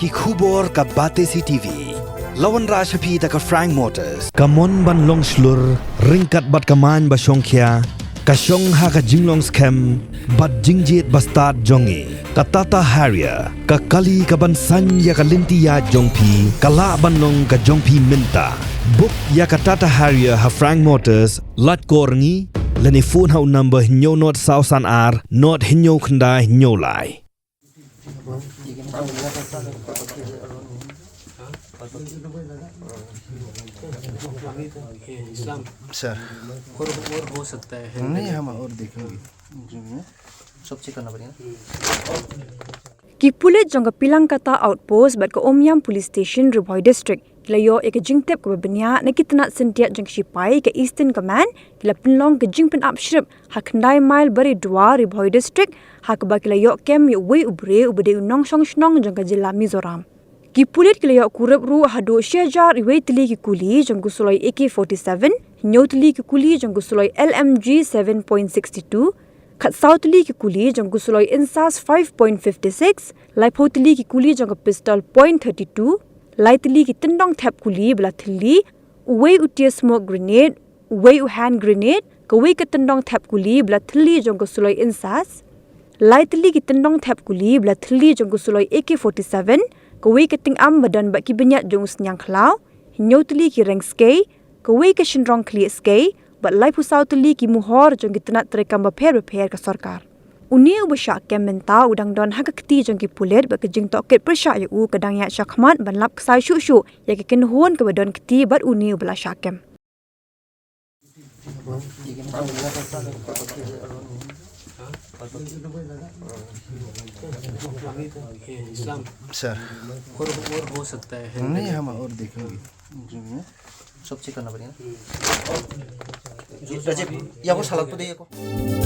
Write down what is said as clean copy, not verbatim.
ki khubor ka bate CTV lawan rashapi ta ka Frank Motors kamon ban long slur ringkat bat kaman ba shongkhia ka shong ha ka jinglong scam bat jingjet bastard jongi ka Tata Harrier ka Kali ka ban san ya ka lintia jongpi kala banong ka jongpi minta book ya ka Tata Harrier ha Frank Motors lat korngi leni phone hau number hinyo not sausan ar not hinyo khanda hinyo lai sir और हो सकता है नहीं हम और देखेंगे सब चेक करना पड़ेगा कि पुलिस जंग पिlang kata outpost bat ko Omyam police station Ribhoi district layo ek jingtep ko benya na kitna sentiat jang sipai ke eastern command kila pinlong ke jingpen upshrip hakndai mile bari dua Ribhoi district hak ba kila yo kem Uwei ubre ubde unong song snong jang ka jilla Mizoram ki pulit kila yo Kurup ru hado shejar Uwei tili ki Kuli jang gusuloi AK47 nyotli ki Kuli jang gusuloi LMG 7.62 Kat Southly ki Kuli jang gusuloi insas 5.56, Laipotli ki Kuli jang pistol .32, Lightly ki tendong tap Kuli bela thili, Uwei utia smoke grenade, Uwei u hand grenade, Kawei ke tendong tap Kuli bela thili jang gusuloi insas, Lightly ki tendong tap Kuli bela thili jang gusuloi AK47, Kawei ke ting am badan bak ki benyak jang usnyang khlau, Hinyotli ki Reng Skei, Kawei ke shinrong kli Skei, but lai pusau tuli ki Muhor jong kitna terekam repair ka sarkar uni ubasha kem menta udang don hakakti jong ki Pulit ba kejing toket persya yu kadang ya syakmat ban lap ksai shu ya ke kenhuan ke badon kti bat uni ubla syakem sir और हो सकता है नहीं हम और देखेंगे सब चेक करना पड़ेगा या वो सलाद तो देखो